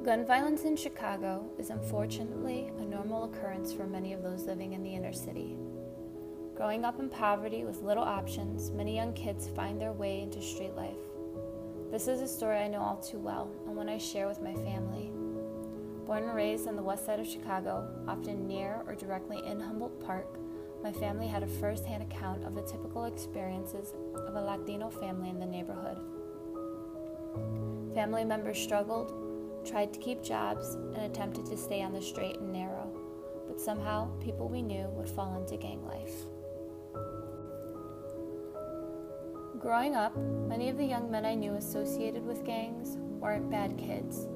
Gun violence in Chicago is unfortunately a normal occurrence for many of those living in the inner city. Growing up in poverty with little options, many young kids find their way into street life. This is a story I know all too well, and one I share with my family. Born and raised on the west side of Chicago, often near or directly in Humboldt Park, my family had a first-hand account of the typical experiences of a Latino family in the neighborhood. Family members struggled, tried to keep jobs, and attempted to stay on the straight and narrow, but somehow people we knew would fall into gang life. Growing up, many of the young men I knew associated with gangs weren't bad kids,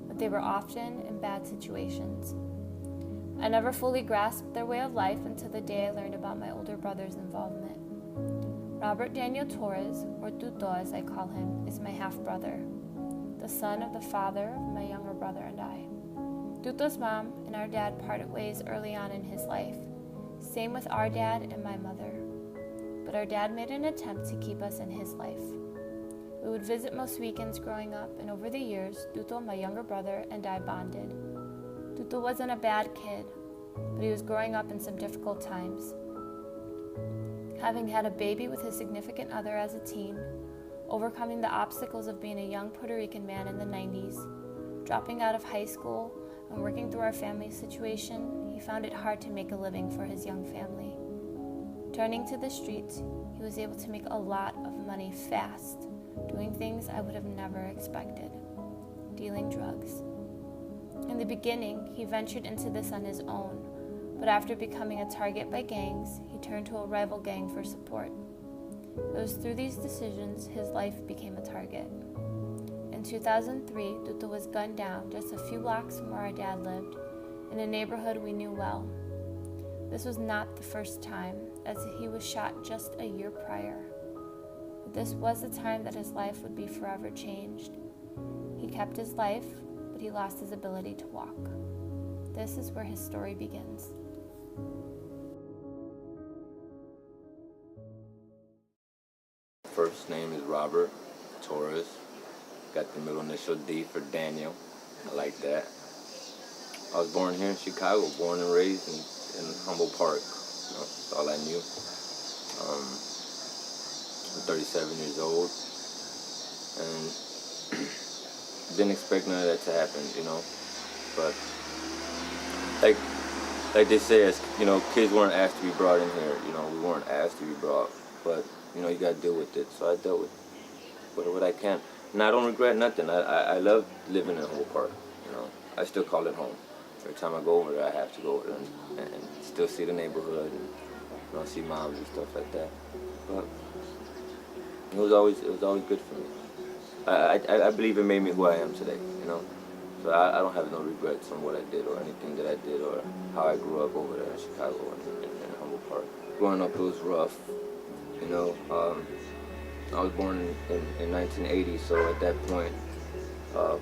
but they were often in bad situations. I never fully grasped their way of life until the day I learned about my older brother's involvement. Robert Daniel Torres, or Tuto as I call him, is my half-brother, the son of the father of my younger brother and I. Tuto's mom and our dad parted ways early on in his life. Same with our dad and my mother. But our dad made an attempt to keep us in his life. We would visit most weekends growing up, and over the years, Tuto, my younger brother, and I bonded. Tuto wasn't a bad kid, but he was growing up in some difficult times. Having had a baby with his significant other as a teen, overcoming the obstacles of being a young Puerto Rican man in the 90s, dropping out of high school, and working through our family situation, he found it hard to make a living for his young family. Turning to the streets, he was able to make a lot of money fast, doing things I would have never expected, dealing drugs. In the beginning, he ventured into this on his own, but after becoming a target by gangs, he turned to a rival gang for support. It was through these decisions his life became a target. In 2003, Tuto was gunned down just a few blocks from where our dad lived, in a neighborhood we knew well. This was not the first time, as he was shot just a year prior. But this was the time that his life would be forever changed. He kept his life, but he lost his ability to walk. This is where his story begins. First name is Robert Torres. Got the middle initial D for Daniel. I like that. I was born here in Chicago, born and raised in Humboldt Park. You know, that's all I knew. I'm 37 years old, and didn't expect none of that to happen, you know. But like they say, as you know, kids weren't asked to be brought in here. You know, we weren't asked to be brought, but you know, you gotta deal with it. So I dealt with what I can, and I don't regret nothing. I love living in Humboldt Park. You know, I still call it home. Every time I go over there, I have to go over there and still see the neighborhood and you know, see moms and stuff like that. But it was always good for me. I believe it made me who I am today. You know, so I don't have no regrets on what I did or anything that I did or how I grew up over there in Chicago and in Humboldt Park. Growing up, it was rough. You know, I was born in 1980, so at that point,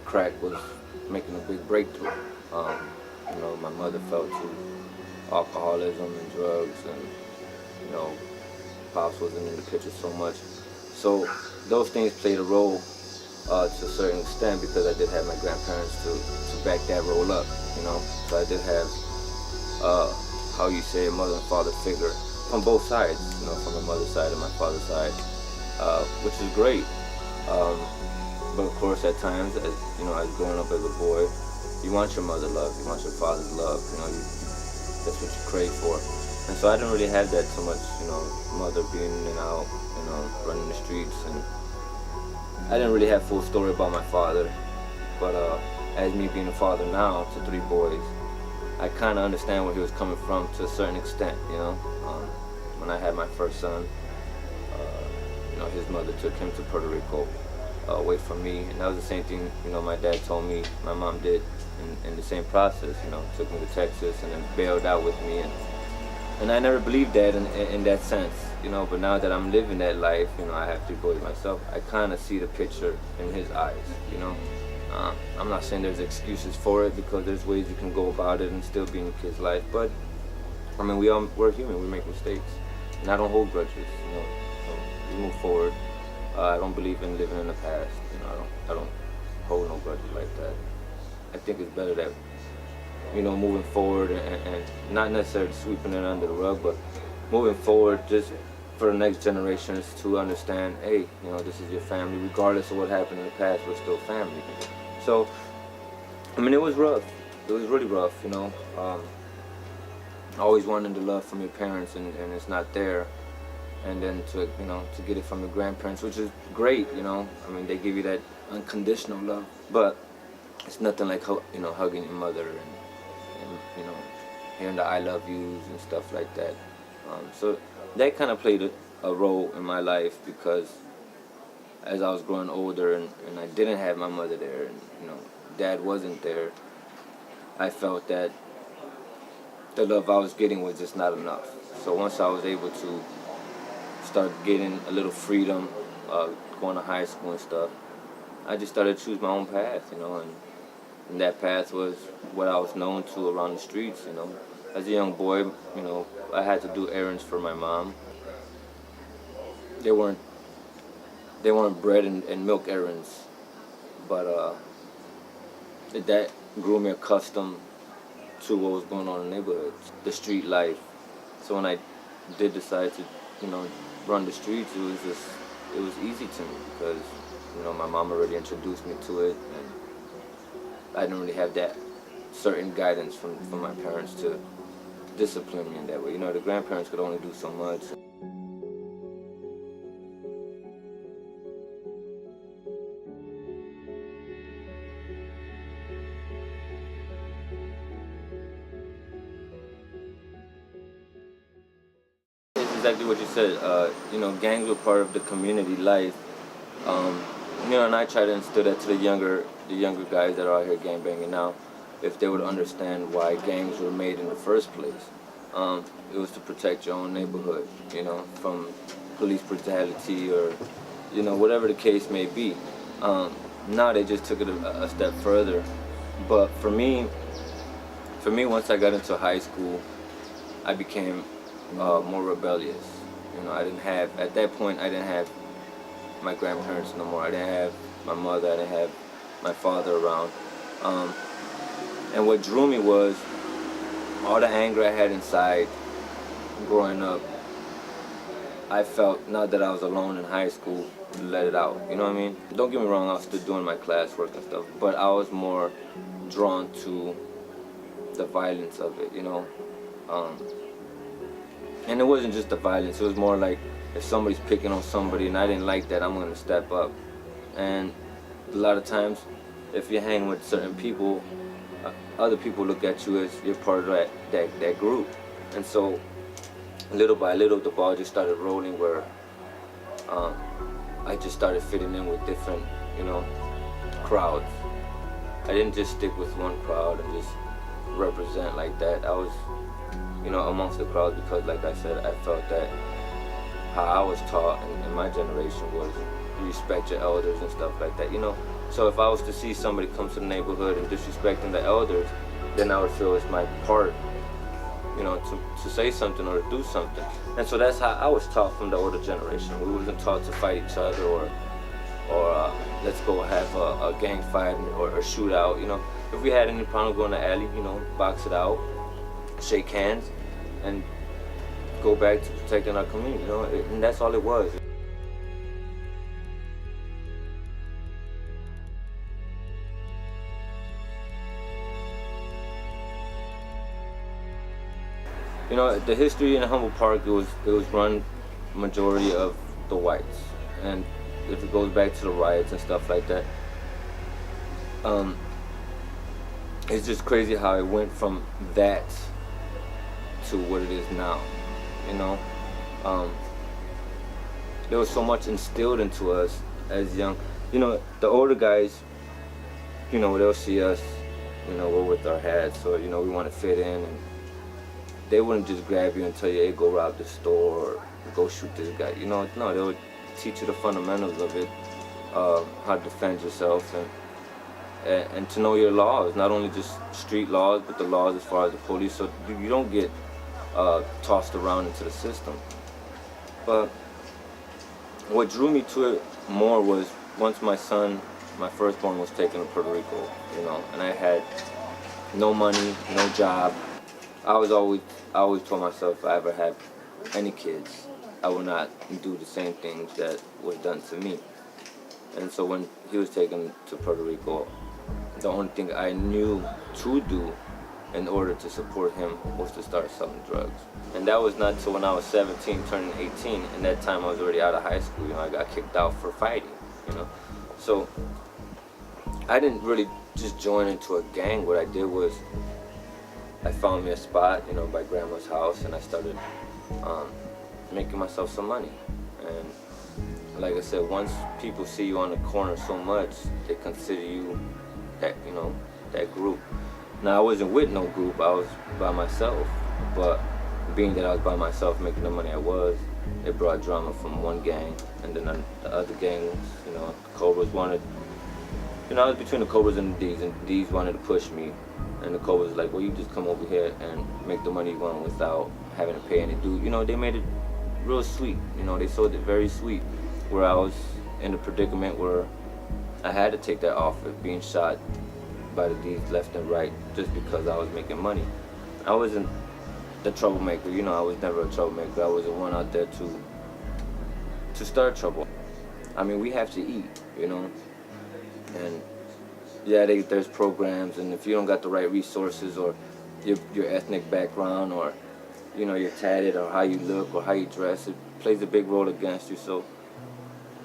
crack was making a big breakthrough. You know, my mother fell to alcoholism and drugs, and you know, Pops wasn't in the picture so much. So those things played a role to a certain extent because I did have my grandparents to back that role up. You know, so I did have how you say a mother and father figure on both sides. You know, from my mother's side and my father's side, which is great. But of course, at times, as you know, as growing up as a boy, you want your mother's love, you want your father's love, you know, that's what you crave for. And so I didn't really have that so much, you know, mother being in and out, you know, running the streets, and I didn't really have full story about my father. But as me being a father now to 3 boys, I kind of understand where he was coming from to a certain extent, you know. When I had my first son, you know, his mother took him to Puerto Rico away from me, and that was the same thing, you know, my dad told me my mom did in the same process, you know, took me to Texas and then bailed out with me, and I never believed that in that sense, you know, but now that I'm living that life, you know, I have 3 boys myself, I kind of see the picture in his eyes, you know. I'm not saying there's excuses for it because there's ways you can go about it and still be in a kid's life, but I mean, we're human, we make mistakes, and I don't hold grudges, you know, so we move forward. I don't believe in living in the past, you know, I don't hold no grudges like that. I think it's better that, you know, moving forward and not necessarily sweeping it under the rug, but moving forward just for the next generations to understand, hey, you know, this is your family. Regardless of what happened in the past, we're still family. So, I mean, it was rough. It was really rough, you know. Always wanting the love from your parents, and it's not there. And then to, you know, to get it from your grandparents, which is great, you know. I mean, they give you that unconditional love, but it's nothing like, you know, hugging your mother and you know, hearing the I love yous and stuff like that. So that kind of played a role in my life, because as I was growing older and I didn't have my mother there, and, you know, dad wasn't there, I felt that the love I was getting was just not enough. So once I was able to start getting a little freedom, going to high school and stuff, I just started to choose my own path, you know, and that path was what I was known to around the streets, you know. As a young boy, you know, I had to do errands for my mom. They weren't bread and milk errands, but that grew me accustomed to what was going on in the neighborhood, the street life. So when I did decide to, you know, run the streets, it was easy to me, because, you know, my mom already introduced me to it, and I didn't really have that certain guidance from my parents to discipline me in that way. You know, the grandparents could only do so much. Exactly what you said. You know, gangs were part of the community life. You know, and I try to instill that to the younger guys that are out here gangbanging now, if they would understand why gangs were made in the first place. It was to protect your own neighborhood, you know, from police brutality or, you know, whatever the case may be. Now they just took it a step further. But for me, once I got into high school, I became more rebellious. You know, at that point, I didn't have my grandparents no more. I didn't have my mother. I didn't have my father around. And what drew me was all the anger I had inside growing up. I felt, now that I was alone in high school, let it out. You know what I mean? Don't get me wrong, I was still doing my classwork and stuff, but I was more drawn to the violence of it, you know? And it wasn't just the violence, it was more like, if somebody's picking on somebody and I didn't like that, I'm gonna step up. And a lot of times, if you hang with certain people, other people look at you as you're part of that group. And so, little by little, the ball just started rolling, where I just started fitting in with different, you know, crowds. I didn't just stick with one crowd and just represent like that. I was, you know, amongst the crowd, because, like I said, I felt that how I was taught in my generation was you respect your elders and stuff like that, you know. So if I was to see somebody come to the neighborhood and disrespecting the elders, then I would feel it's my part, you know, to say something or to do something. And so that's how I was taught from the older generation. We wasn't taught to fight each other or let's go have a gang fight or a shootout, you know. If we had any problem, go in the alley, you know, box it out, shake hands, and go back to protecting our community, you know, and that's all it was. You know, the history in Humboldt Park, it was run majority of the whites, and if it goes back to the riots and stuff like that, it's just crazy how it went from that to what it is now. You know, there was so much instilled into us as young. You know, the older guys, you know, they'll see us, you know, we're with our hats, or, you know, we want to fit in, and they wouldn't just grab you and tell you, hey, go rob the store or go shoot this guy. You know, no, they would teach you the fundamentals of it, how to defend yourself, and to know your laws, not only just street laws, but the laws as far as the police, so you don't get tossed around into the system. But what drew me to it more was, once my son my firstborn was taken to Puerto Rico, you know, and I had no money, no job. I always told myself if I ever had any kids, I would not do the same things that was done to me. And so when he was taken to Puerto Rico, the only thing I knew to do in order to support him was to start selling drugs. And that was not till when I was 17, turning 18, and that time I was already out of high school. You know, I got kicked out for fighting, you know. So I didn't really just join into a gang. What I did was I found me a spot, you know, by grandma's house, and I started making myself some money. And like I said, once people see you on the corner so much, they consider you that, you know, that group. Now, I wasn't with no group, I was by myself, but being that I was by myself making the money I was, it brought drama from one gang, and then the other gangs, you know, the Cobras wanted, you know, I was between the Cobras and the D's, and the D's wanted to push me, and the Cobras was like, well, you just come over here and make the money you want without having to pay any dues. You know, they made it real sweet, you know, they sold it very sweet, where I was in a predicament where I had to take that offer, being shot by the D's left and right, just because I was making money. I wasn't the troublemaker, you know, I was never a troublemaker. I was the one out there to start trouble. I mean, we have to eat, you know, and yeah, there's programs, and if you don't got the right resources, or your ethnic background, or, you know, you're tatted, or how you look, or how you dress, it plays a big role against you. So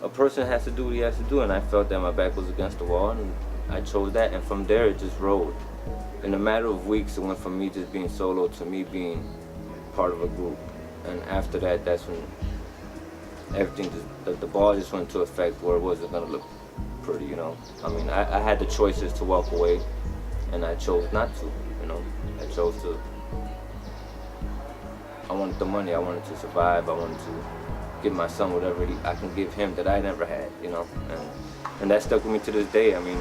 a person has to do what he has to do, and I felt that my back was against the wall, and I chose that, and from there it just rolled. In a matter of weeks, it went from me just being solo to me being part of a group. And after that, that's when everything just, the ball just went into effect where it wasn't gonna look pretty, you know. I mean, I had the choices to walk away, and I chose not to, you know. I chose to. I wanted the money, I wanted to survive, I wanted to give my son whatever I can give him that I never had, you know. And that stuck with me to this day. I mean,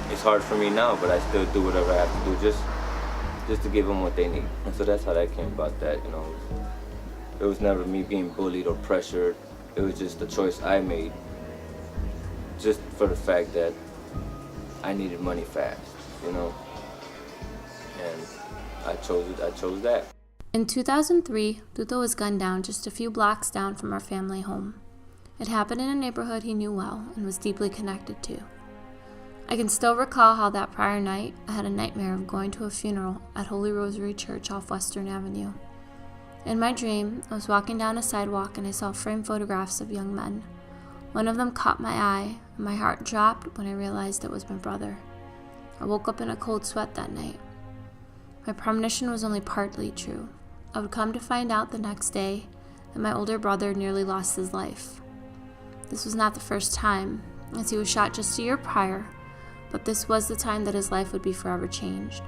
it's hard for me now, but I still do whatever I have to do just to give them what they need. And so that's how that came about, that, you know. It was never me being bullied or pressured. It was just the choice I made, just for the fact that I needed money fast, you know. And I chose that. In 2003, Tuto was gunned down just a few blocks down from our family home. It happened in a neighborhood he knew well and was deeply connected to. I can still recall how that prior night I had a nightmare of going to a funeral at Holy Rosary Church off Western Avenue. In my dream, I was walking down a sidewalk and I saw framed photographs of young men. One of them caught my eye, and my heart dropped when I realized it was my brother. I woke up in a cold sweat that night. My premonition was only partly true. I would come to find out the next day that my older brother nearly lost his life. This was not the first time, as he was shot just a year prior, but this was the time that his life would be forever changed.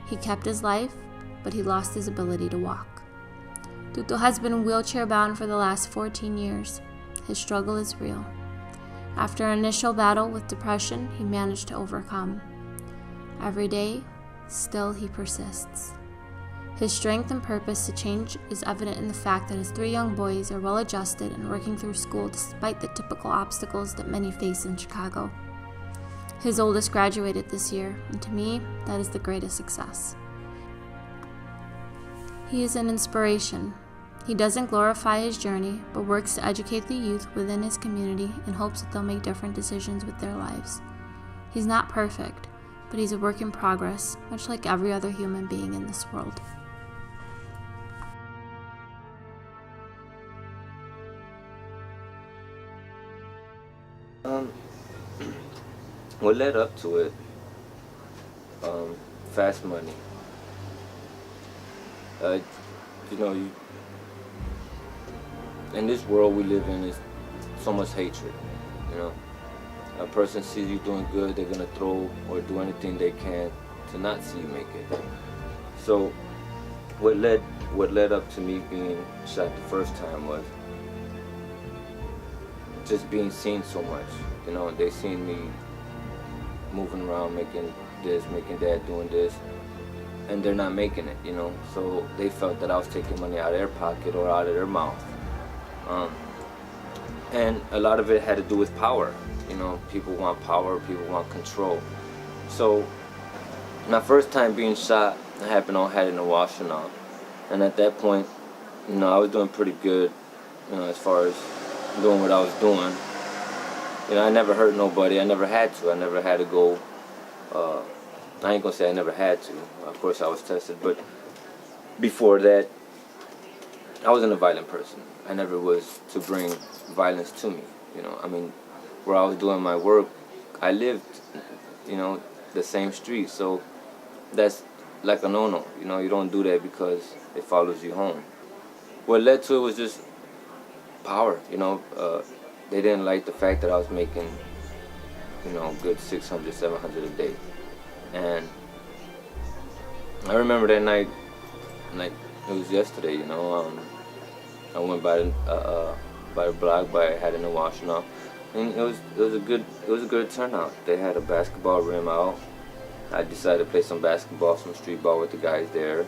He kept his life, but he lost his ability to walk. Tuto has been wheelchair-bound for the last 14 years. His struggle is real. After an initial battle with depression, he managed to overcome. Every day, still he persists. His strength and purpose to change is evident in the fact that his 3 young boys are well adjusted and working through school despite the typical obstacles that many face in Chicago. His oldest graduated this year, and to me, that is the greatest success. He is an inspiration. He doesn't glorify his journey, but works to educate the youth within his community in hopes that they'll make different decisions with their lives. He's not perfect, but he's a work in progress, much like every other human being in this world. What led up to it, fast money. You know, in this world we live in, is so much hatred, you know. A person sees you doing good, they're gonna throw or do anything they can to not see you make it. So what led up to me being shot the first time was just being seen so much. You know, they seen me moving around, making this, making that, doing this, and they're not making it, you know. So they felt that I was taking money out of their pocket or out of their mouth. And a lot of it had to do with power. You know, people want power, people want control. So my first time being shot happened on Head in the Washtenaw. And at that point, you know, I was doing pretty good, you know, as far as doing what I was doing. You know, I never hurt nobody. I never had to. I never had to go, I ain't gonna say I never had to. Of course I was tested, but before that, I wasn't a violent person. I never was to bring violence to me, you know. I mean, where I was doing my work, I lived, you know, the same street, so that's like a no-no. You know, you don't do that because it follows you home. What led to it was just power, you know. They didn't like the fact that I was making, you know, good 600, 700 a day. And I remember that night, like it was yesterday, you know. I went by the block, Head in the Washtenaw, and it was a good turnout. They had a basketball rim out. I decided to play some basketball, some street ball with the guys there.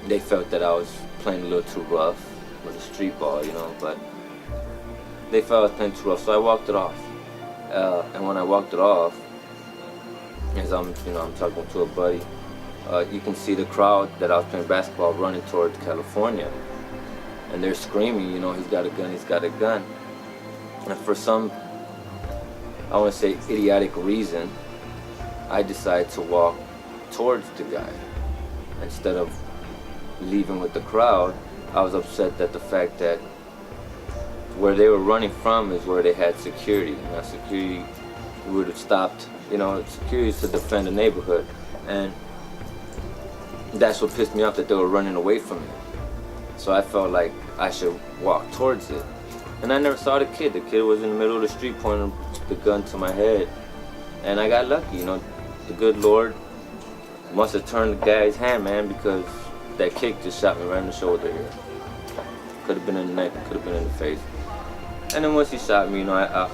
They felt that I was playing a little too rough with the street ball, you know, but they felt I was playing too rough, so I walked it off. And when I walked it off, as I'm talking to a buddy, you can see the crowd that I was playing basketball running towards California, and they're screaming, you know, he's got a gun, he's got a gun. And for some, I want to say, idiotic reason, I decided to walk towards the guy. Instead of leaving with the crowd, I was upset that the fact that where they were running from is where they had security. Now security would have stopped, you know, security is to defend the neighborhood, and that's what pissed me off, that they were running away from me. So I felt like I should walk towards it. And I never saw the kid. The kid was in the middle of the street pointing the gun to my head. And I got lucky, you know. The good Lord must have turned the guy's hand, man, because that kick just shot me right in the shoulder here. Could have been in the neck, could have been in the face. And then once he shot me, you know,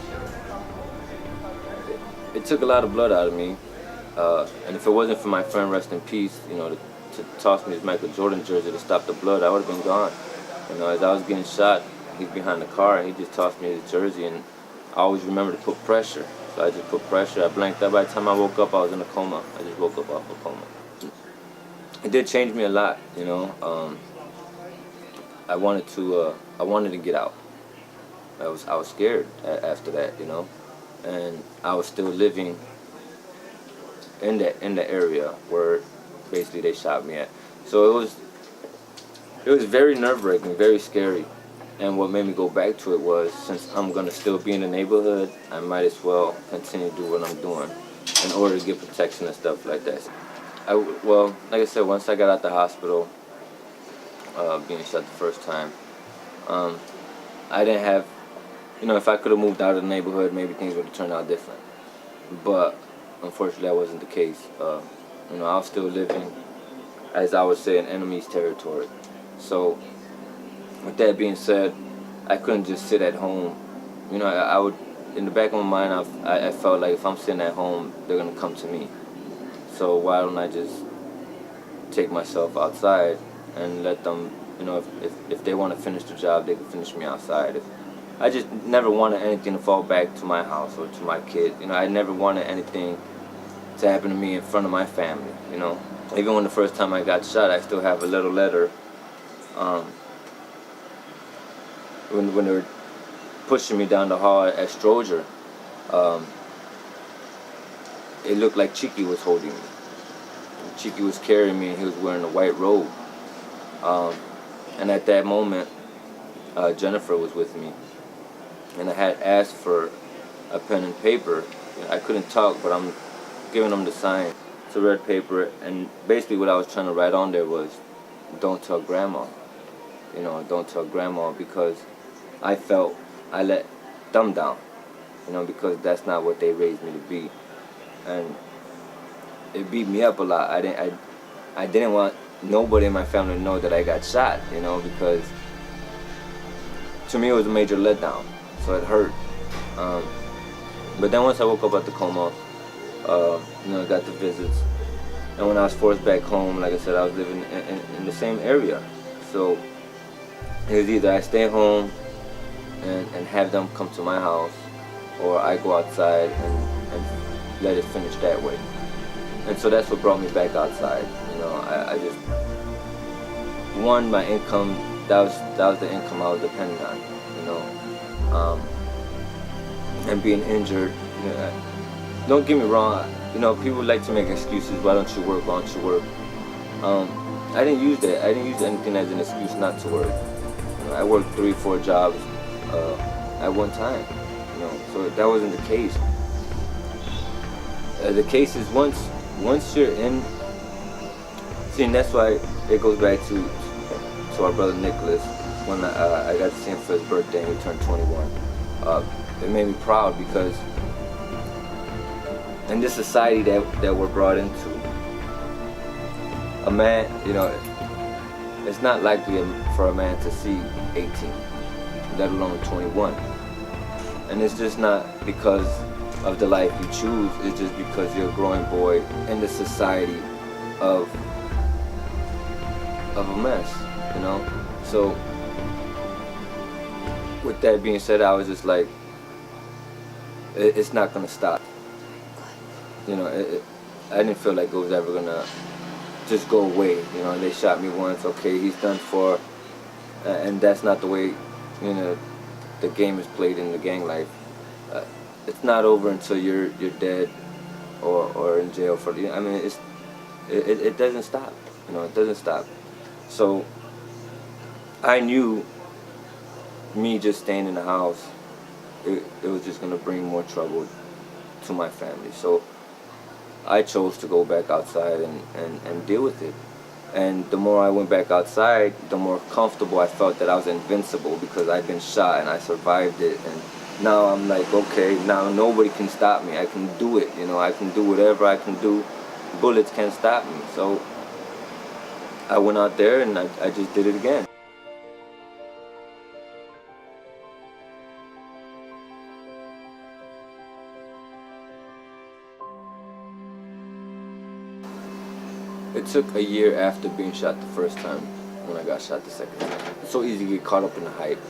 it took a lot of blood out of me. And if it wasn't for my friend, rest in peace, you know, to toss me his Michael Jordan jersey to stop the blood, I would have been gone. You know, as I was getting shot, he's behind the car, and he just tossed me his jersey, and I always remember to put pressure. So I just put pressure. I blanked out. By the time I woke up, I was in a coma. I just woke up off a coma. It did change me a lot, you know. I wanted to get out. I was scared after that, you know, and I was still living in the area where basically they shot me at. So it was very nerve-wracking, very scary. And what made me go back to it was, since I'm gonna still be in the neighborhood, I might as well continue to do what I'm doing in order to get protection and stuff like that. Well, like I said, once I got out the hospital, being shot the first time, I didn't have, you know, if I could have moved out of the neighborhood, maybe things would have turned out different. But unfortunately, that wasn't the case. You know, I was still living, as I would say, in enemy's territory. So, with that being said, I couldn't just sit at home. You know, I would, in the back of my mind, I felt like if I'm sitting at home, they're gonna come to me. So why don't I just take myself outside and let them, you know, if they want to finish the job, they can finish me outside. I just never wanted anything to fall back to my house or to my kids. You know, I never wanted anything to happen to me in front of my family, you know. Even when the first time I got shot, I still have a little letter. When they were pushing me down the hall at Stroger, it looked like Cheeky was holding me. Cheeky was carrying me, and he was wearing a white robe. And at that moment, Jennifer was with me, and I had asked for a pen and paper. I couldn't talk, but I'm giving them the sign. It's a red paper, and basically what I was trying to write on there was, don't tell Grandma. You know, don't tell Grandma, because I felt I let them down, you know, because that's not what they raised me to be. And it beat me up a lot. I didn't want nobody in my family to know that I got shot, you know, because to me it was a major letdown, so it hurt. But then once I woke up at the coma, you know, I got the visits, and when I was forced back home, like I said, I was living in the same area. So it was either I stay home and have them come to my house, or I go outside and let it finish that way. And so that's what brought me back outside. You know, I just, one, my income, that was the income I was dependent on, you know. And being injured, you know, don't get me wrong, you know, people like to make excuses, why don't you work, why don't you work? I didn't use that. I didn't use anything as an excuse not to work. You know, I worked 3-4 jobs at one time, you know, so that wasn't the case. The case is once you're in, see, and that's why it goes back to our brother Nicholas, when I got to see him for his birthday and he turned 21. It made me proud because in this society that we're brought into, a man, you know, it's not likely for a man to see 18, let alone 21. And it's just not because of the life you choose, it's just because you're a growing boy in the society of a mess, you know? So, with that being said, I was just like, it's not gonna stop. You know, I didn't feel like it was ever gonna just go away. You know, they shot me once, okay, he's done for, and that's not the way, you know, the game is played in the gang life. It's not over until you're dead or in jail for, I mean, it doesn't stop. You know, it doesn't stop. So I knew me just staying in the house, it was just gonna bring more trouble to my family. So I chose to go back outside and deal with it. And the more I went back outside, the more comfortable I felt that I was invincible because I'd been shot and I survived it. And now I'm like, okay, now nobody can stop me. I can do it, you know, I can do whatever I can do. Bullets can't stop me. So I went out there and I just did it again. It took a year after being shot the first time when I got shot the second time. It's so easy to get caught up in the hype.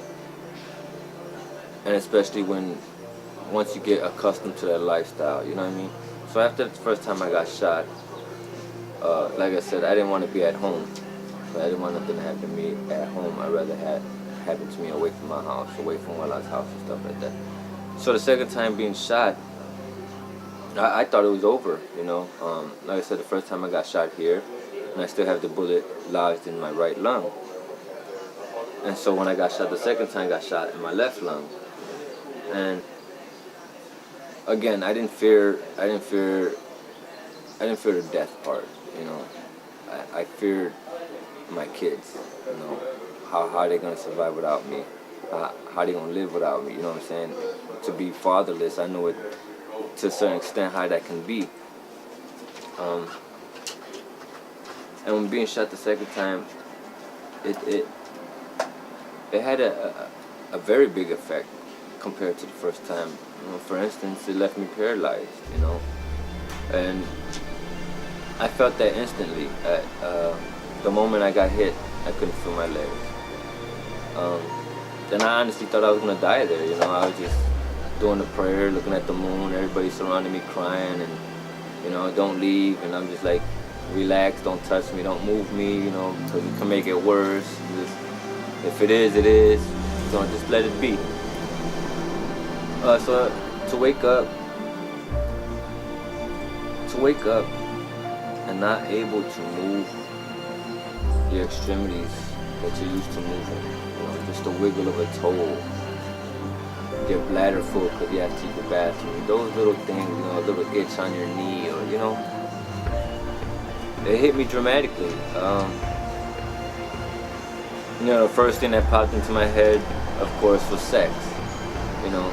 And especially once you get accustomed to that lifestyle, you know what I mean? So after the first time I got shot, like I said, I didn't want to be at home. So I didn't want nothing to happen to me at home. I'd rather have happen to me away from my house, away from Willow's house and stuff like that. So the second time being shot, I thought it was over, you know. Like I said, the first time I got shot here, and I still have the bullet lodged in my right lung. And so when I got shot the second time, I got shot in my left lung. And again, I didn't fear the death part, you know. I feared my kids, you know. How they gonna survive without me? How they gonna live without me? You know what I'm saying? To be fatherless, I know it. To a certain extent how that can be. And when being shot the second time, it had a very big effect compared to the first time. You know, for instance, it left me paralyzed, you know. And I felt that instantly. The moment I got hit, I couldn't feel my legs. Then I honestly thought I was gonna die there, you know. I was just doing the prayer, looking at the moon, everybody surrounding me crying and, you know, don't leave. And I'm just like, relax, don't touch me, don't move me, you know, because it can make it worse. Just, if it is, it is. So just let it be. So to wake up and not able to move your extremities that you're used to moving, you know, just a wiggle of a toe, your bladder full because you have to use the bathroom. Those little things, you know, a little itch on your knee, or, you know, it hit me dramatically. You know, the first thing that popped into my head, of course, was sex. You know,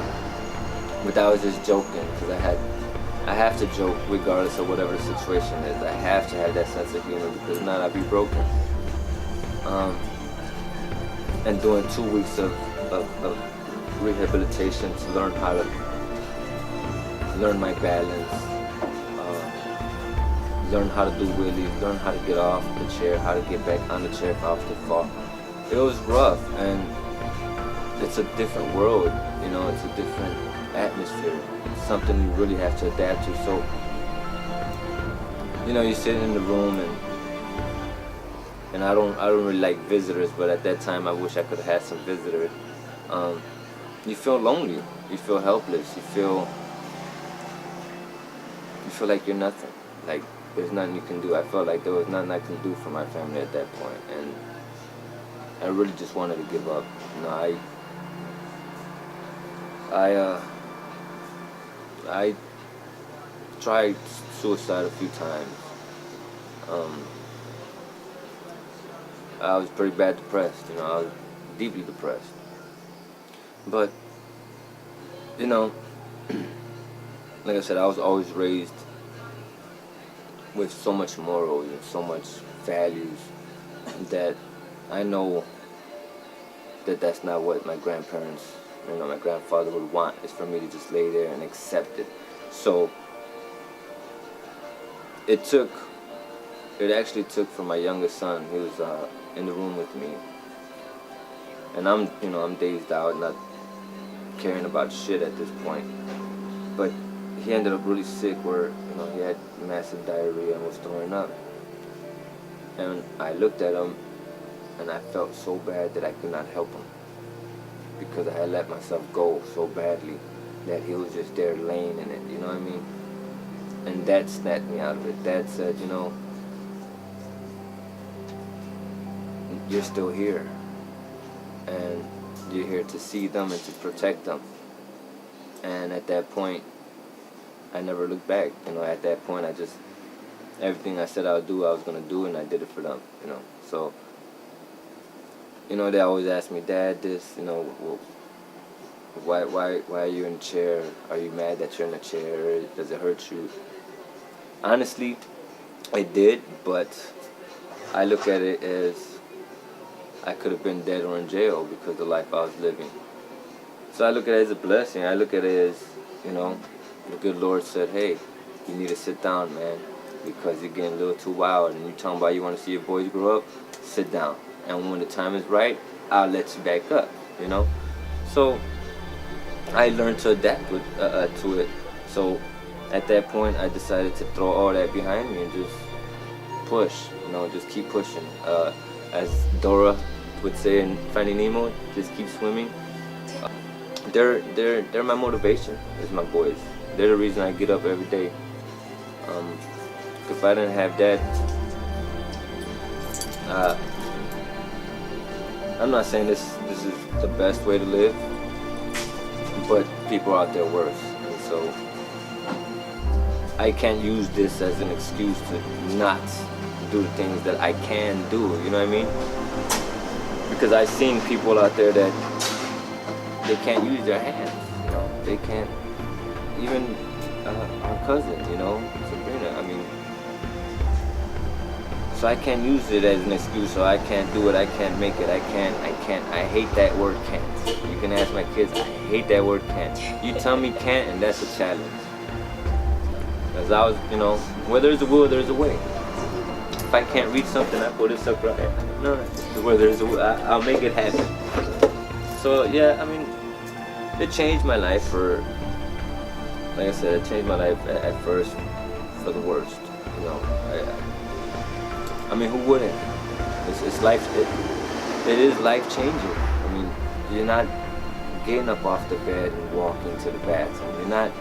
but that was just joking because I have to joke regardless of whatever the situation is. I have to have that sense of humor because if not, I'd be broken. And doing 2 weeks of rehabilitation to learn how to learn my balance, learn how to do wheelies, learn how to get off the chair, how to get back on the chair if I was to fall. It was rough, and it's a different world, you know, it's a different atmosphere. It's something you really have to adapt to. So, you know, you sit in the room and I don't really like visitors, but at that time I wish I could have had some visitors. You feel lonely, you feel helpless, you feel like you're nothing. Like there's nothing you can do. I felt like there was nothing I can do for my family at that point, and I really just wanted to give up. You know, I tried suicide a few times. I was pretty bad depressed, you know, I was deeply depressed. But, you know, like I said, I was always raised with so much morals and so much values that I know that that's not what my grandparents, you know, my grandfather would want, is for me to just lay there and accept it. So it actually took for my youngest son, he was in the room with me, and I'm dazed out, not caring about shit at this point, but he ended up really sick where, you know, he had massive diarrhea and was throwing up, and I looked at him and I felt so bad that I could not help him, because I had let myself go so badly that he was just there laying in it, you know what I mean? And that snapped me out of it. That said, you know, you're still here, and you're here to see them and to protect them. And at that point, I never looked back. You know, at that point, everything I said I would do, I was gonna do, and I did it for them. You know, so, you know, they always ask me, Dad, this, you know, well, why are you in a chair? Are you mad that you're in a chair? Does it hurt you? Honestly, it did, but I look at it as I could have been dead or in jail because of the life I was living. So I look at it as a blessing. I look at it as, you know, the good Lord said, hey, you need to sit down, man, because you're getting a little too wild, and you're talking about you want to see your boys grow up. Sit down, and when the time is right, I'll let you back up, you know. So I learned to adapt to it. So at that point, I decided to throw all that behind me and just push, you know, just keep pushing. As Dora would say in Finding Nemo, just keep swimming. They're my motivation. Is my boys. They're the reason I get up every day. If I didn't have that, I'm not saying this is the best way to live, but people are out there worse, and so I can't use this as an excuse to not do the things that I can do, you know what I mean? Because I've seen people out there that they can't use their hands, you know, they can't, even our cousin, you know, Sabrina, I mean, so I can't use it as an excuse, so I can't do it, I can't make it, I hate that word can't. You can ask my kids, I hate that word can't. You tell me can't, and that's a challenge. Because I was, you know, where there's a will, there's a way. If I can't reach something, I put this up right. No, where there's a will, I'll make it happen. So yeah, I mean, it changed my life for, like I said, it changed my life at first for the worst. You know, I mean, who wouldn't? It's life. It is life changing. I mean, you're not getting up off the bed and walking to the bathroom. You're not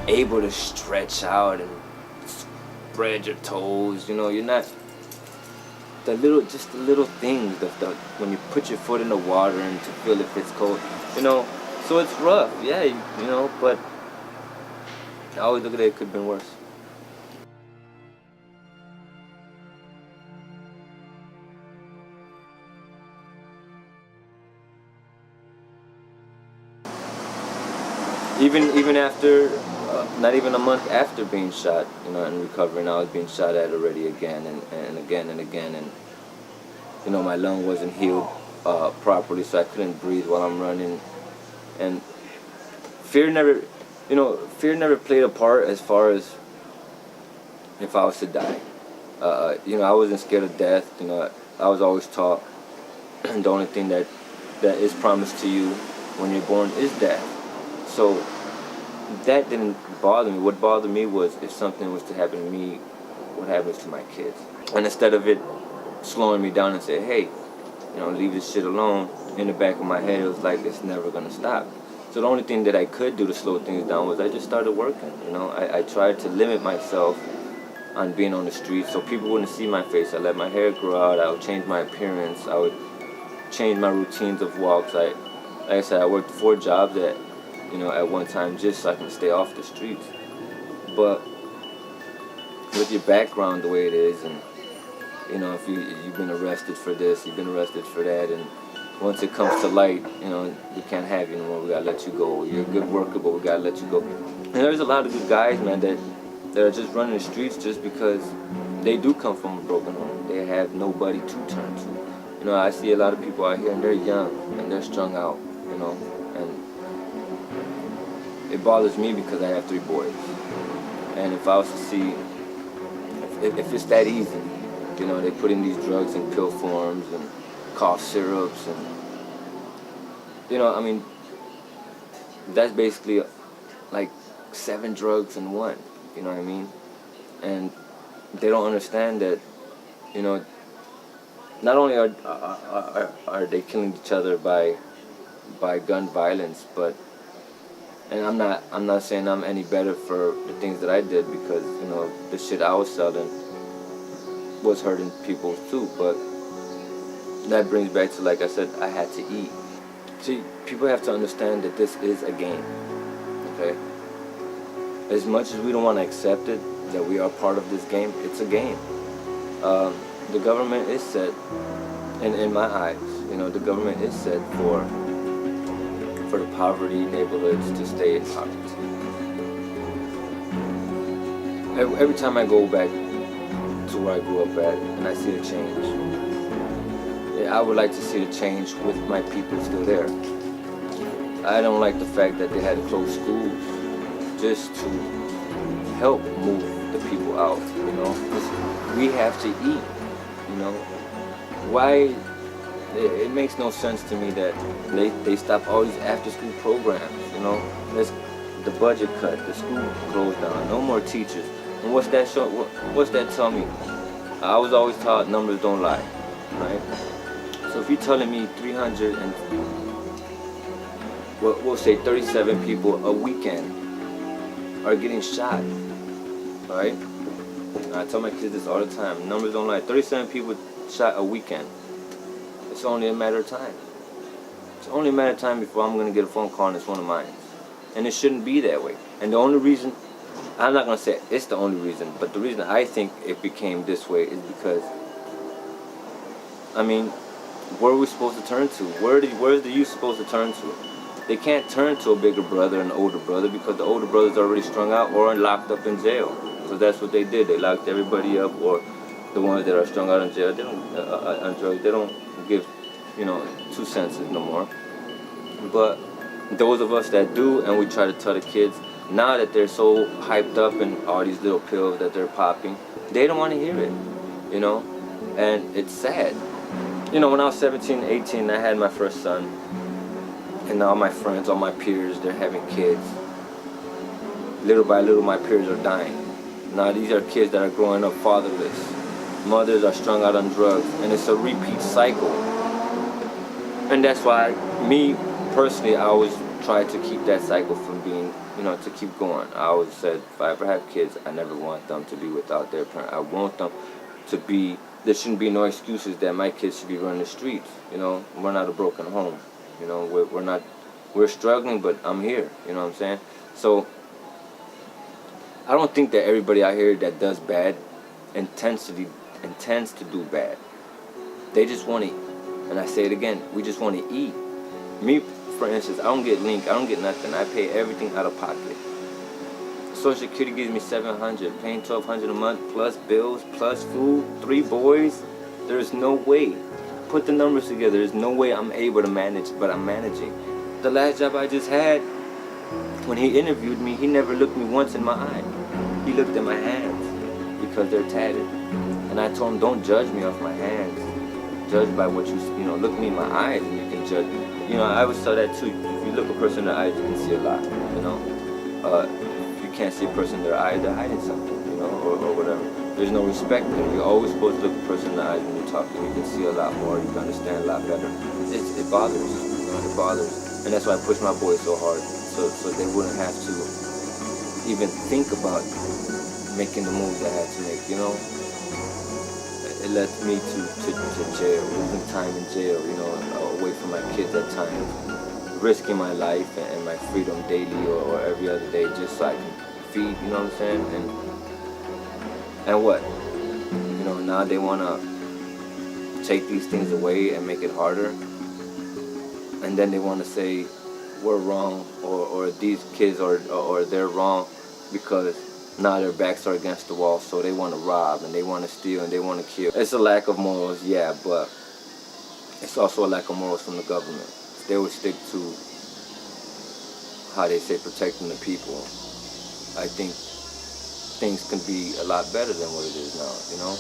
able to stretch out and spread your toes. You know, you're not just the little things. The when you put your foot in the water and to feel if it's cold. You know, so it's rough. Yeah, you know, but I always look at it could have been worse. Even after, not even a month after being shot, you know, and recovering, I was being shot at already again and again and again, and you know, my lung wasn't healed properly, so I couldn't breathe while I'm running, and fear never played a part as far as if I was to die. You know, I wasn't scared of death. You know, I was always taught the only thing that is promised to you when you're born is death. So that didn't bother me. What bothered me was if something was to happen to me, what happens to my kids? And instead of it slowing me down and say, hey, leave this shit alone, in the back of my head it was like, it's never gonna stop. So the only thing that I could do to slow things down was I just started working. I tried to limit myself on being on the street so people wouldn't see my face. I let my hair grow out. I would change my appearance. I would change my routines of walks. Like I said, I worked 4 jobs at one time just so I can stay off the streets. But with your background the way it is, and if you've been arrested for this, you've been arrested for that, and once it comes to light, we can't have you anymore. We gotta let you go. You're a good worker, but we gotta let you go. And there's a lot of good guys, man, that are just running the streets just because they do come from a broken home. They have nobody to turn to. I see a lot of people out here and they're young and they're strung out, and it bothers me because I have 3 boys. And if I was to see, if it's that easy, they put in these drugs in pill forms and cough syrups and, that's basically like 7 drugs in one, you know what I mean? And they don't understand that, not only are they killing each other by gun violence, but, and I'm not saying I'm any better for the things that I did because, the shit I was selling was hurting people too, but that brings back to, like I said, I had to eat. See, people have to understand that this is a game, okay? As much as we don't want to accept it, that we are part of this game, it's a game. The government is set, and in my eyes, the government is set for the poverty neighborhoods to stay in poverty. Every time I go back to where I grew up at and I see the change, I would like to see the change with my people still there. I don't like the fact that they had to close schools just to help move the people out, because we have to eat, Why? It makes no sense to me that they stop all these after-school programs, There's the budget cut, the school closed down, no more teachers. And what's that show? What's that tell me? I was always taught numbers don't lie, right? So if you're telling me 300 and we'll say 37 people a weekend are getting shot, right? I tell my kids this all the time. Numbers don't lie. 37 people shot a weekend. It's only a matter of time. It's only a matter of time before I'm going to get a phone call and it's one of mine. And it shouldn't be that way. And the only reason, I'm not going to say it's the only reason, but the reason I think it became this way is because, where are we supposed to turn to? Where's the youth supposed to turn to? They can't turn to a bigger brother and an older brother because the older brother's already strung out or locked up in jail. So that's what they did. They locked everybody up, or the ones that are strung out in jail, they don't on drugs. They don't give 2 cents no more. But those of us that do, and we try to tell the kids now that they're so hyped up in all these little pills that they're popping, they don't want to hear it, and it's sad. When I was 17, 18, I had my first son, and all my friends, all my peers, they're having kids. Little by little, my peers are dying. Now these are kids that are growing up fatherless. Mothers are strung out on drugs, and it's a repeat cycle. And that's why, me personally, I always try to keep that cycle from being, to keep going. I always said, if I ever have kids, I never want them to be without their parent. I want them to be, there shouldn't be no excuses that my kids should be running the streets. We're not a broken home. We're struggling, but I'm here. You know what I'm saying? So, I don't think that everybody out here that does bad intends to do bad. They just want to, and I say it again, we just want to eat. Me, for instance, I don't get link, I don't get nothing. I pay everything out of pocket. Social Security gives me $700, paying $1,200 a month, plus bills, plus food, 3 boys. There's no way. Put the numbers together. There's no way I'm able to manage, but I'm managing. The last job I just had, when he interviewed me, he never looked me once in my eye. He looked at my hands because they're tatted. And I told him, don't judge me off my hands. Judge by what look me in my eyes and you can judge me. I always tell that too. If you look a person in the eyes, you can see a lot, you know. If you can't see a person in their eye, they're hiding something, you know, or whatever. There's no respect there. You're always supposed to look a person in the eyes when you're talking. You can see a lot more. You can understand a lot better. It bothers, you know, it bothers. And that's why I push my boys so hard, so they wouldn't have to even think about making the moves I had to make, you know. It led me to jail, losing time in jail, you know, away from my kids at times, risking my life and my freedom daily or every other day just so I can feed, you know what I'm saying? And what? You know, now they want to take these things away and make it harder. And then they want to say we're wrong or these kids or they're wrong because now their backs are against the wall, so they want to rob and they want to steal and they want to kill. It's a lack of morals, yeah, but it's also a lack of morals from the government. They would stick to how they say protecting the people. I think things can be a lot better than what it is now, you know?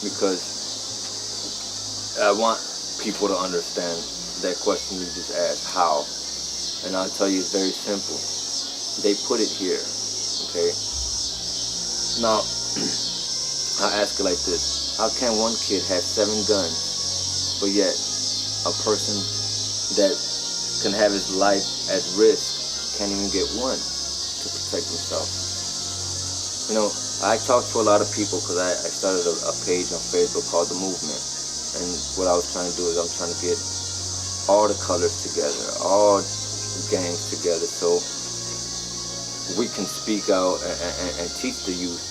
Because I want people to understand that question you just asked, how? And I'll tell you it's very simple. They put it here, okay? Now, I'll ask it like this. How can one kid have 7 guns, but yet a person that can have his life at risk can't even get one to protect himself? You know, I talk to a lot of people because I started a page on Facebook called The Movement. And what I was trying to do is I'm trying to get all the colors together, all gangs together, so we can speak out and teach the youth,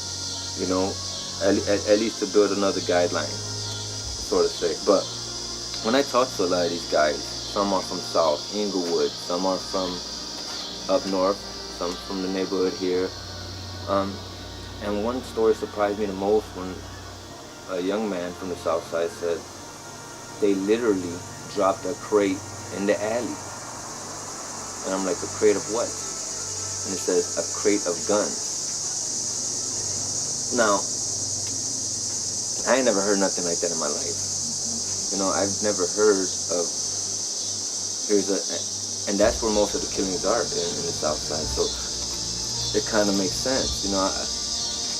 you know, at least to build another guideline, sort of say. But when I talk to a lot of these guys, some are from South Inglewood, some are from up north, some from the neighborhood here. And one story surprised me the most when a young man from the south side said they literally dropped a crate in the alley. And I'm like, a crate of what? And it says, a crate of guns. Now, I ain't never heard nothing like that in my life. You know, I've never heard of, and that's where most of the killings are in the south side. So it kind of makes sense. You know,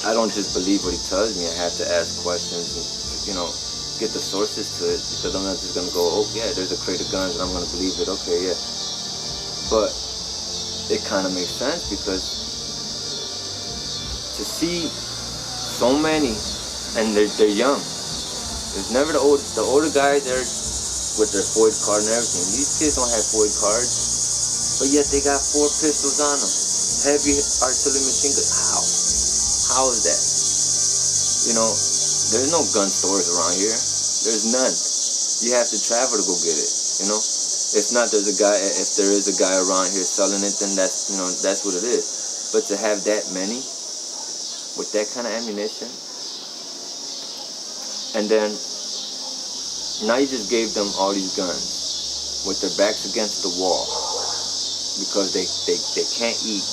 I don't just believe what he tells me. I have to ask questions and, you know, get the sources to it, because I'm not just going to go, oh yeah, there's a crate of guns and I'm going to believe it, okay, yeah. But it kind of makes sense, because to see so many, and they're young. There's never the older guys there with their FOID card and everything. These kids don't have FOID cards, but yet they got 4 pistols on them. Heavy artillery machine guns. How is that? You know, there's no gun stores around here. There's none. You have to travel to go get it, you know? If not, if there is a guy around here selling it, then that's, you know, that's what it is. But to have that many, with that kind of ammunition, and then, now you just gave them all these guns, with their backs against the wall, because they can't eat.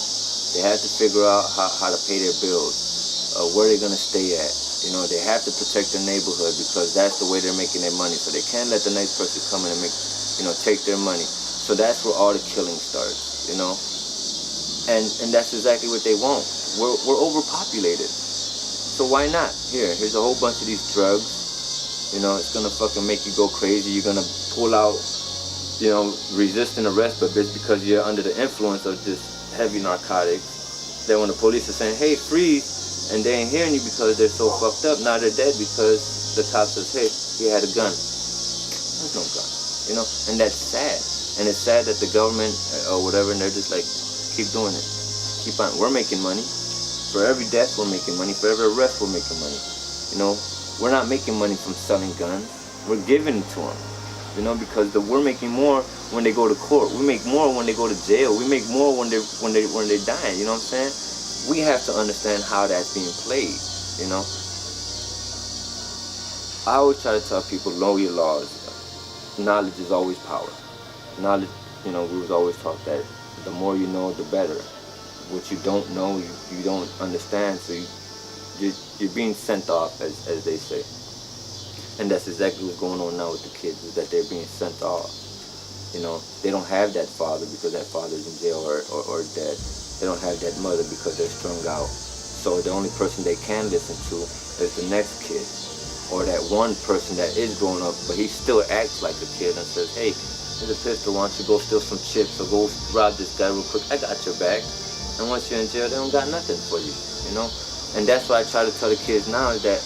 They have to figure out how to pay their bills, where they're gonna stay at. You know, they have to protect their neighborhood, because that's the way they're making their money. So they can't let the next person come in and take their money. So that's where all the killing starts, you know. And that's exactly what they want. We're overpopulated. So why not? Here's a whole bunch of these drugs. You know, it's gonna fucking make you go crazy. You're gonna pull out, you know, resisting arrest, but it's because you're under the influence of this heavy narcotic. Then when the police are saying, hey, freeze, and they ain't hearing you because they're so fucked up, now they're dead because the cop says, hey, he had a gun. There's no gun, you know, and that's sad. And it's sad that the government or whatever, and they're just like, keep doing it. Keep on. We're making money. For every death, we're making money. For every arrest, we're making money. You know, we're not making money from selling guns. We're giving it to them. You know, because we're making more when they go to court. We make more when they go to jail. We make more when they're dying. You know what I'm saying? We have to understand how that's being played. You know. I always try to tell people, know your laws. Knowledge is always power. Knowledge, you know, we was always taught that the more you know, the better. What you don't know, you don't understand, so you're being sent off, as they say. And that's exactly what's going on now with the kids, is that they're being sent off. You know, they don't have that father because that father's in jail or dead. They don't have that mother because they're strung out. So the only person they can listen to is the next kid, or that one person that is growing up, but he still acts like a kid and says, hey, here's a pistol, why don't you go steal some chips or go rob this guy real quick, I got your back. And once you're in jail, they don't got nothing for you, you know? And that's what I try to tell the kids now, is that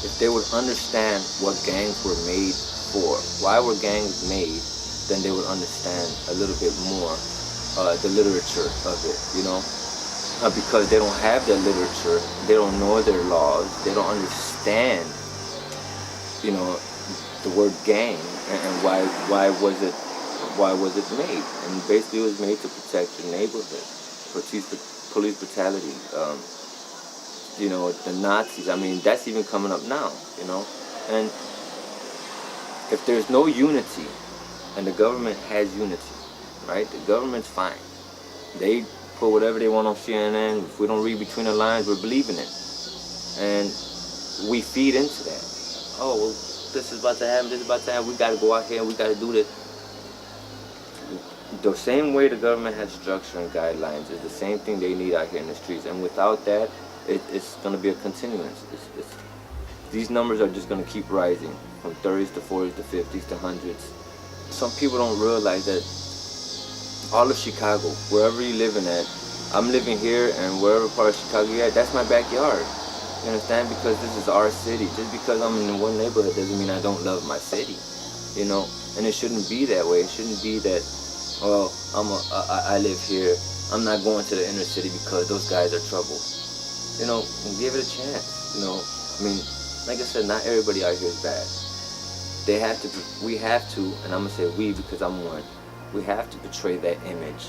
if they would understand what gangs were made for, why were gangs made, then they would understand a little bit more the literature of it, you know? Because they don't have that literature, they don't know their laws, they don't understand, you know, the word gang and why was it made? And basically it was made to protect your neighborhood, police brutality, you know, the Nazis. I mean, that's even coming up now, you know. And if there's no unity, and the government has unity, right? The government's fine. They put whatever they want on CNN. If we don't read between the lines, we're believing it. And we feed into that. Oh, well, this is about to happen, this is about to happen, we gotta go out here and we gotta do this. The same way the government has structure and guidelines is the same thing they need out here in the streets. And without that, it's gonna be a continuance. These numbers are just gonna keep rising from 30s to 40s to 50s to 100s. Some people don't realize that all of Chicago, wherever you're living at, I'm living here, and wherever part of Chicago you're at, that's my backyard. You understand? Because this is our city. Just because I'm in one neighborhood doesn't mean I don't love my city. You know? And it shouldn't be that way. It shouldn't be that, well, I live here, I'm not going to the inner city because those guys are trouble. You know, give it a chance. You know, I mean, like I said, not everybody out here is bad. We have to, and I'm gonna say we because I'm one, we have to portray that image,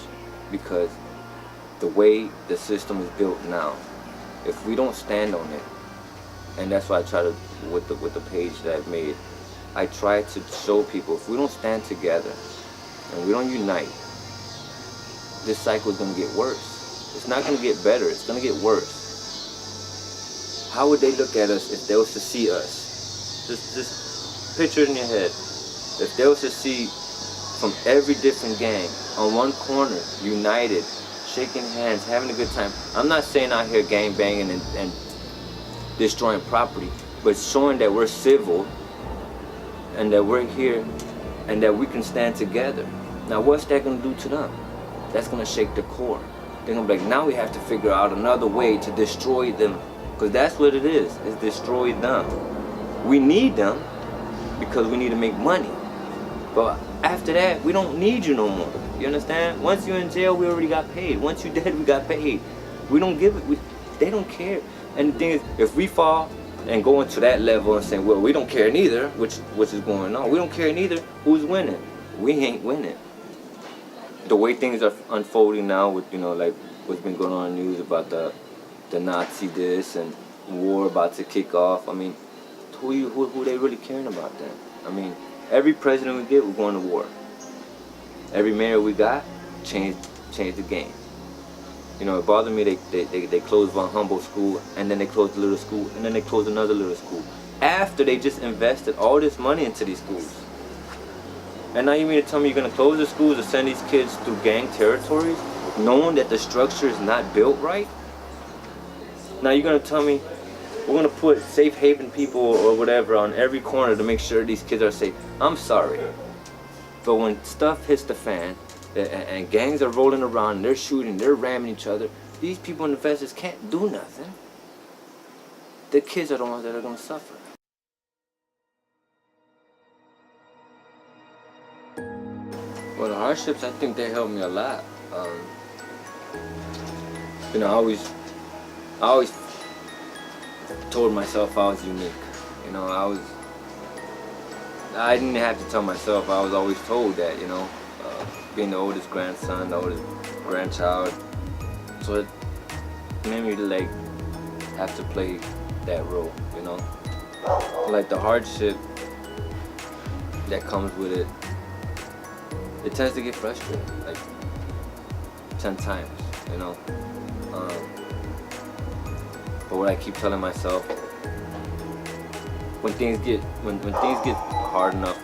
because the way the system is built now, if we don't stand on it, and that's why I try to, with the page that I've made, I try to show people, if we don't stand together and we don't unite, this cycle is gonna get worse. It's not gonna get better, it's gonna get worse. How would they look at us if they was to see us? Just picture it in your head. If they was to see from every different gang on one corner, united, shaking hands, having a good time. I'm not saying out here gang banging and destroying property, but showing that we're civil and that we're here and that we can stand together. Now what's that gonna do to them? That's gonna shake the core. They're gonna be like, now we have to figure out another way to destroy them. Because that's what it is destroy them. We need them because we need to make money. But after that, we don't need you no more. You understand? Once you're in jail, we already got paid. Once you're dead, we got paid. We don't give it. They don't care. And the thing is, if we fall and go into that level and say, well, we don't care neither, which is going on. We don't care neither. Who's winning? We ain't winning. The way things are unfolding now with, you know, like what's been going on in the news about the Nazi this and war about to kick off. I mean, who they really caring about then? I mean, every president we get, we're going to war. Every mayor we got, change the game. You know, it bothered me they closed Von Humboldt School, and then they closed a little school, and then they closed another little school. After they just invested all this money into these schools. And now you mean to tell me you're going to close the schools or send these kids through gang territories, knowing that the structure is not built right? Now you're going to tell me we're going to put safe haven people or whatever on every corner to make sure these kids are safe. I'm sorry. But when stuff hits the fan and gangs are rolling around and they're shooting, they're ramming each other, these people in the vests can't do nothing. The kids are the ones that are going to suffer. Well, the hardships, I think they helped me a lot. You know, I always told myself I was unique. You know, I didn't have to tell myself. I was always told that, you know, being the oldest grandson, the oldest grandchild. So it made me like have to play that role, you know. Like the hardship that comes with it, it tends to get frustrating, like 10 times, you know. But what I keep telling myself, when things get hard enough,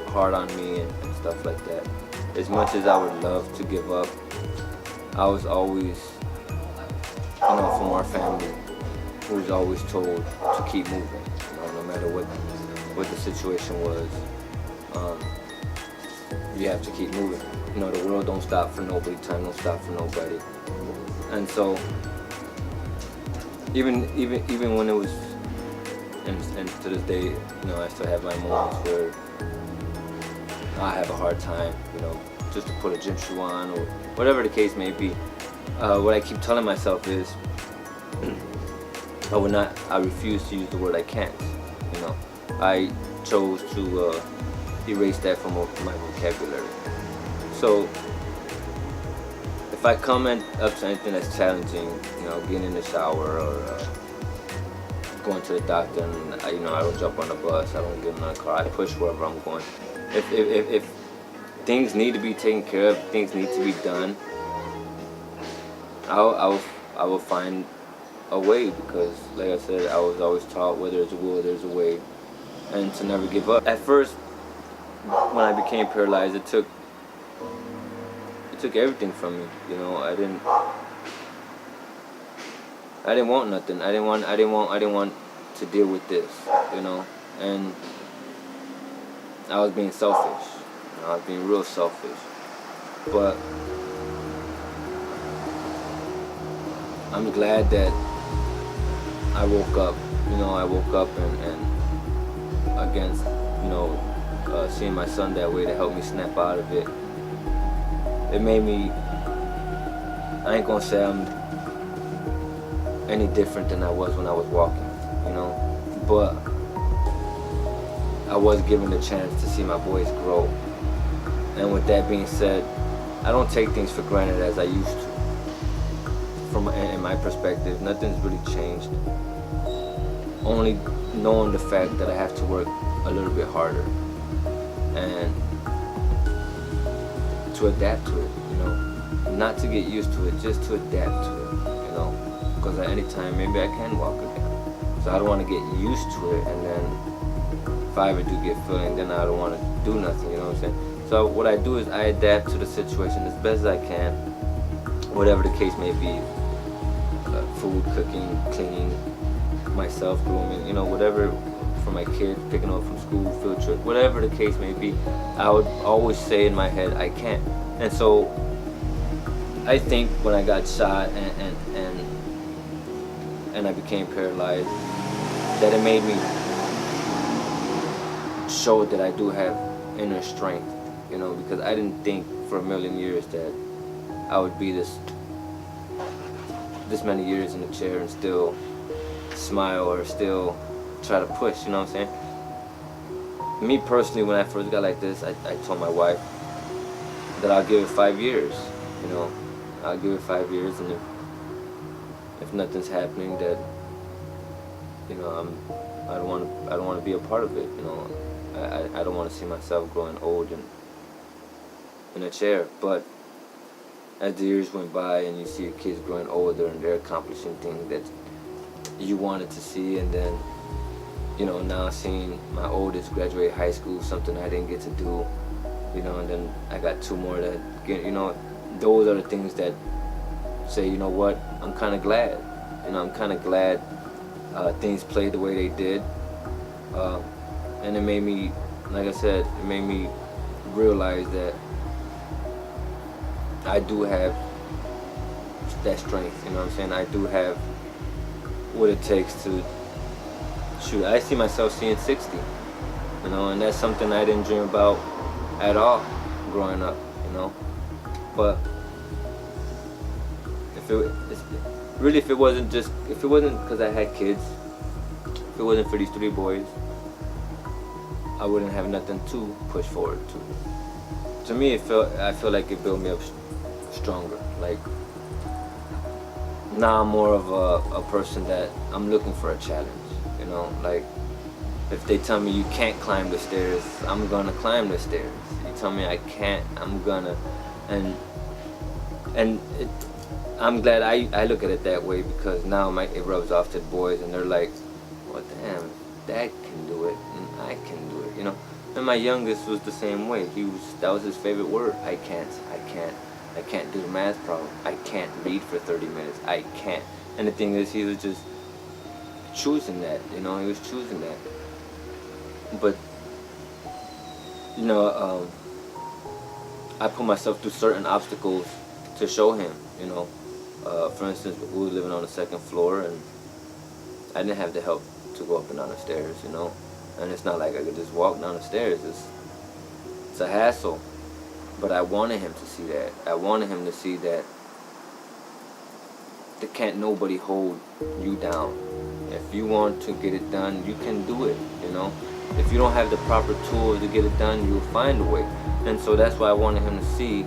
hard on me and stuff like that, as much as I would love to give up, I was always, from our family, who was always told to keep moving, no matter what the situation was. You have to keep moving. The world don't stop for nobody, time don't stop for nobody. And so, even when it was, and to this day, I still have my moments where I have a hard time, just to put a gym shoe on or whatever the case may be. What I keep telling myself is, I refuse to use the word I can't. I chose to erase that from my vocabulary. So if I comment up to anything that's challenging, getting in the shower or going to the doctor, and I don't jump on the bus, I don't get in the car, I push wherever I'm going. If things need to be taken care of, things need to be done, I will find a way, because like I said, I was always taught where there's a will, there's a way, and to never give up. At first, when I became paralyzed, it took everything from me. I didn't want nothing. I didn't want to deal with this, and I was being selfish. I was being real selfish. But I'm glad that I woke up. I woke up and against, seeing my son that way, to help me snap out of it. It made me, I ain't gonna say I'm any different than I was when I was walking, but I was given the chance to see my boys grow. And with that being said, I don't take things for granted as I used to. In my perspective, nothing's really changed. Only knowing the fact that I have to work a little bit harder and to adapt to it, not to get used to it, just to adapt to it, because at any time maybe I can walk again. So I don't want to get used to it, and then if I ever do get feeling, then I don't want to do nothing, you know what I'm saying? So what I do is I adapt to the situation as best as I can, whatever the case may be. Food, cooking, cleaning, myself, grooming, whatever, for my kids, picking up from school, field trip, whatever the case may be, I would always say in my head, I can't. And so I think when I got shot and I became paralyzed, that it made me show that I do have inner strength, because I didn't think for a million years that I would be this many years in the chair and still smile or still try to push, you know what I'm saying? Me personally, when I first got like this, I told my wife that I'll give it 5 years, I'll give it 5 years, and if nothing's happening, that I don't want to be a part of it, I don't want to see myself growing old and in a chair. But as the years went by and you see your kids growing older and they're accomplishing things that you wanted to see, and then now seeing my oldest graduate high school, something I didn't get to do, and then I got 2 more that get, those are the things that say, what, I'm kind of glad, I'm kind of glad things played the way they did, and it made me, like I said, it made me realize that I do have that strength, I do have what it takes to shoot. I see myself seeing 60, and that's something I didn't dream about at all growing up, But if it wasn't because I had kids, if it wasn't for these 3 boys, I wouldn't have nothing to push forward to. To me, I feel like it built me up stronger. Like, now I'm more of a person that I'm looking for a challenge, like, if they tell me you can't climb the stairs, I'm gonna climb the stairs. You tell me I can't, I'm gonna, and I'm glad I look at it that way, because now it rubs off to the boys, and they're like, well, damn, Dad can do it, and I can do it, you know. And my youngest was the same way. That was his favorite word. I can't do the math problem. I can't read for 30 minutes. I can't. And the thing is, he was just choosing that, you know. He was choosing that. But, you know, I put myself through certain obstacles to show him, you know. For instance, we were living on the second floor, and I didn't have the help to go up and down the stairs, you know. And it's not like I could just walk down the stairs. It's a hassle. But I wanted him to see that. I wanted him to see that can't nobody hold you down. If you want to get it done, you can do it, you know. If you don't have the proper tools to get it done, you'll find a way. And so that's why I wanted him to see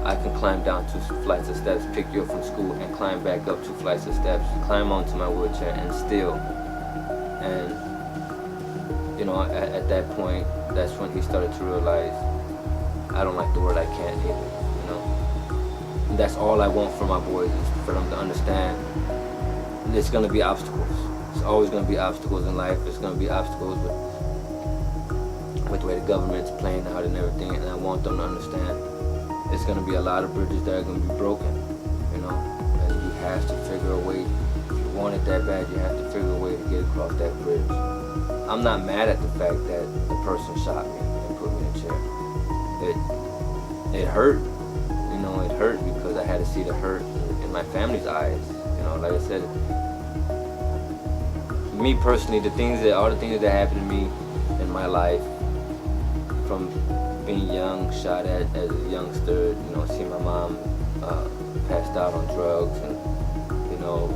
I can climb down 2 flights of steps, pick you up from school, and climb back up 2 flights of steps, climb onto my wheelchair, and still. And, you know, at that point, that's when he started to realize I don't like the word I can't either, you know. And that's all I want for my boys, is for them to understand there's going to be obstacles. There's always going to be obstacles in life. There's going to be obstacles with the way the government's playing out and everything, and I want them to understand there's going to be a lot of bridges that are going to be broken, you know, and you have to figure a way. If you want it that bad, you have to figure a way to get across that bridge. I'm not mad at the fact that the person shot me and put me in a chair. It hurt, you know, it hurt because I had to see the hurt in my family's eyes, you know. Like I said, me personally, all the things that happened to me in my life, from being young, shot at as a youngster, you know, seeing my mom passed out on drugs, and, you know,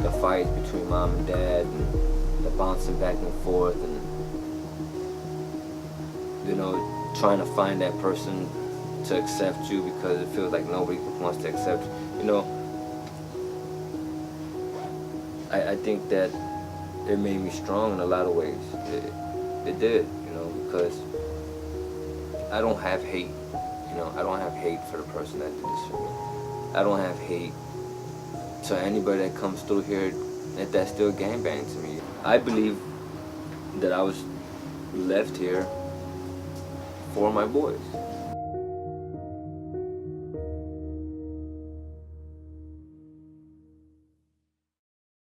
the fights between mom and dad, and the bouncing back and forth, and, you know, trying to find that person to accept you because it feels like nobody wants to accept you. You know, I think that it made me strong in a lot of ways. It did, you know, because I don't have hate, you know. I don't have hate for the person that did this for me. I don't have hate to anybody that comes through here that's still gangbang to me. I believe that I was left here for my boys.